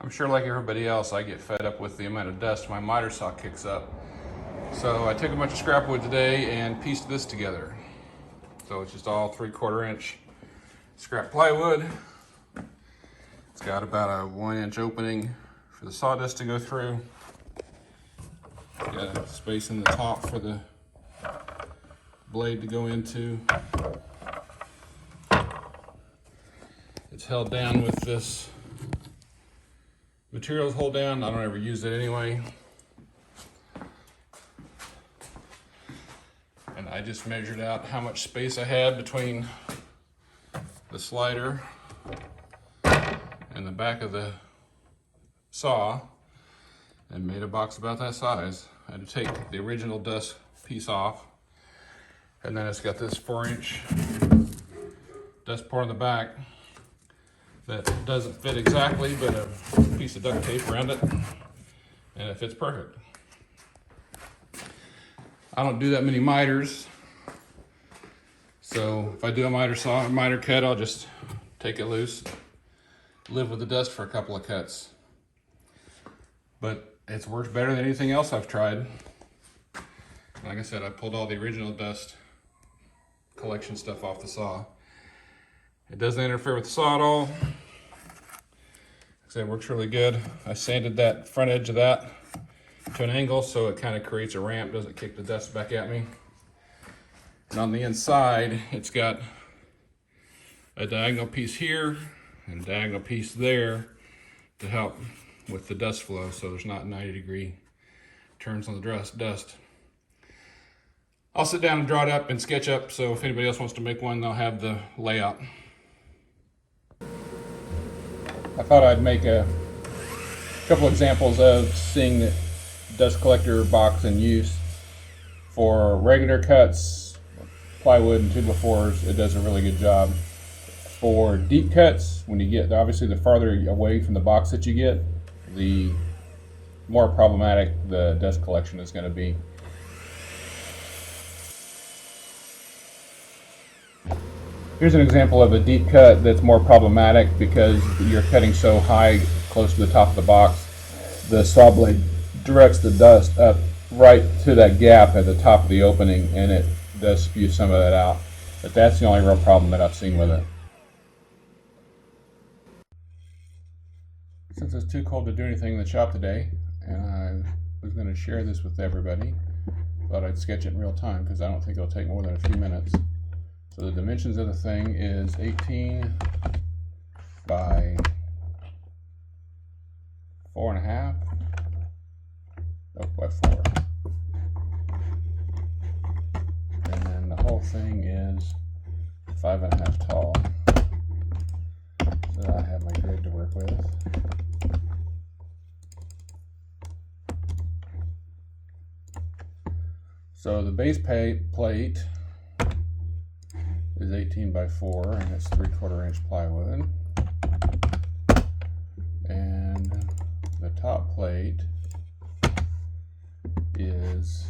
I'm sure like everybody else, I get fed up with the amount of dust my miter saw kicks up. So I took a bunch of scrap wood today and pieced this together. So it's just all 3/4 inch scrap plywood. It's got about a 1-inch opening for the sawdust to go through. Got a space in the top for the blade to go into. It's held down with this materials hold down. I don't ever use it anyway. And I just measured out how much space I had between the slider and the back of the saw and made a box about that size. I had to take the original dust piece off, and then it's got this 4-inch dust port on the back that doesn't fit exactly, but a piece of duct tape around it, and it fits perfect. I don't do that many miters, so if I do a miter cut, I'll just take it loose, live with the dust for a couple of cuts. But it's worked better than anything else I've tried. Like I said, I pulled all the original dust collection stuff off the saw. It doesn't interfere with the saw at all. Like I said, it works really good. I sanded that front edge of that to an angle so it kind of creates a ramp, doesn't kick the dust back at me. And on the inside, it's got a diagonal piece here and a diagonal piece there to help with the dust flow, so there's not 90-degree turns on the dust. I'll sit down and draw it up and sketch up, so if anybody else wants to make one, they'll have the layout. I thought I'd make a couple examples of seeing the dust collector box in use. For regular cuts, plywood and 2x4s, it does a really good job. For deep cuts, when you get, obviously the farther away from the box that you get, the more problematic the dust collection is going to be. Here's an example of a deep cut that's more problematic because you're cutting so high close to the top of the box. The saw blade directs the dust up right to that gap at the top of the opening, and it does spew some of that out. But that's the only real problem that I've seen with it. Since it's too cold to do anything in the shop today, and I was going to share this with everybody, thought I'd sketch it in real time because I don't think it'll take more than a few minutes. So the dimensions of the thing is 18 by 4.5. Oh, by 4. And then the whole thing is 5.5 tall. So I have my grid to work with. So the base plate is 18 by 4, and it's 3/4 inch plywood. And the top plate is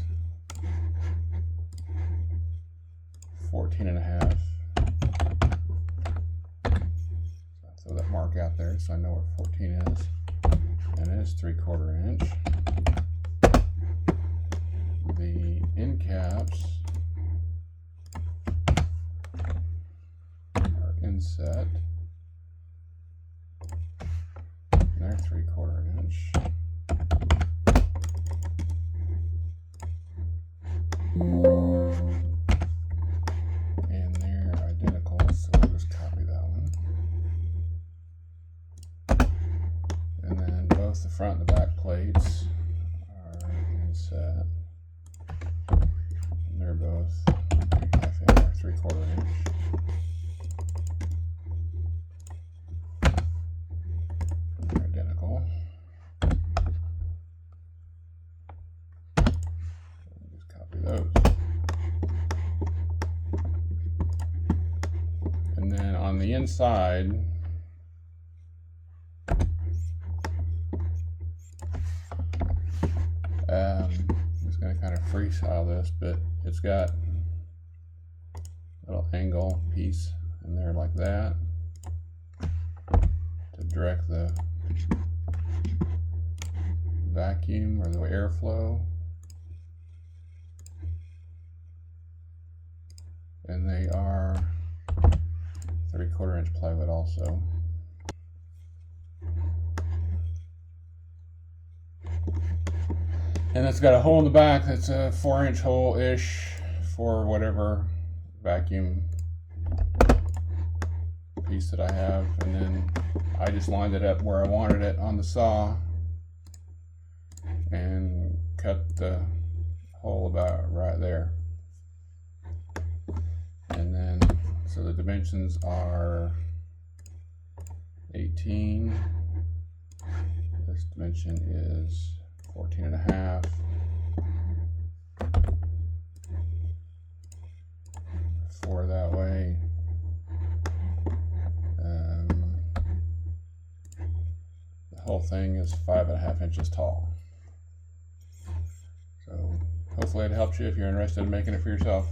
14.5. Throw that mark out there so I know where 14 is. And it is 3/4 inch. The end caps are inset. And they're 3/4 inch. And they're identical, so we'll just copy that one. And then both the front and the back plates are inset. And they're both, I think, are 3/4 inch. They're identical. Just copy those. And then on the inside, I'm just going to kind of freestyle this, but it's got a little angle piece in there like that to direct the vacuum or the airflow. And they are 3/4 inch plywood also. And it's got a hole in the back that's a 4-inch hole-ish for whatever vacuum piece that I have. And then I just lined it up where I wanted it on the saw and cut the hole about right there. And then, so the dimensions are 18. This dimension is 14.5. 4 that way. The whole thing is 5.5 inches tall. So hopefully it helps you if you're interested in making it for yourself.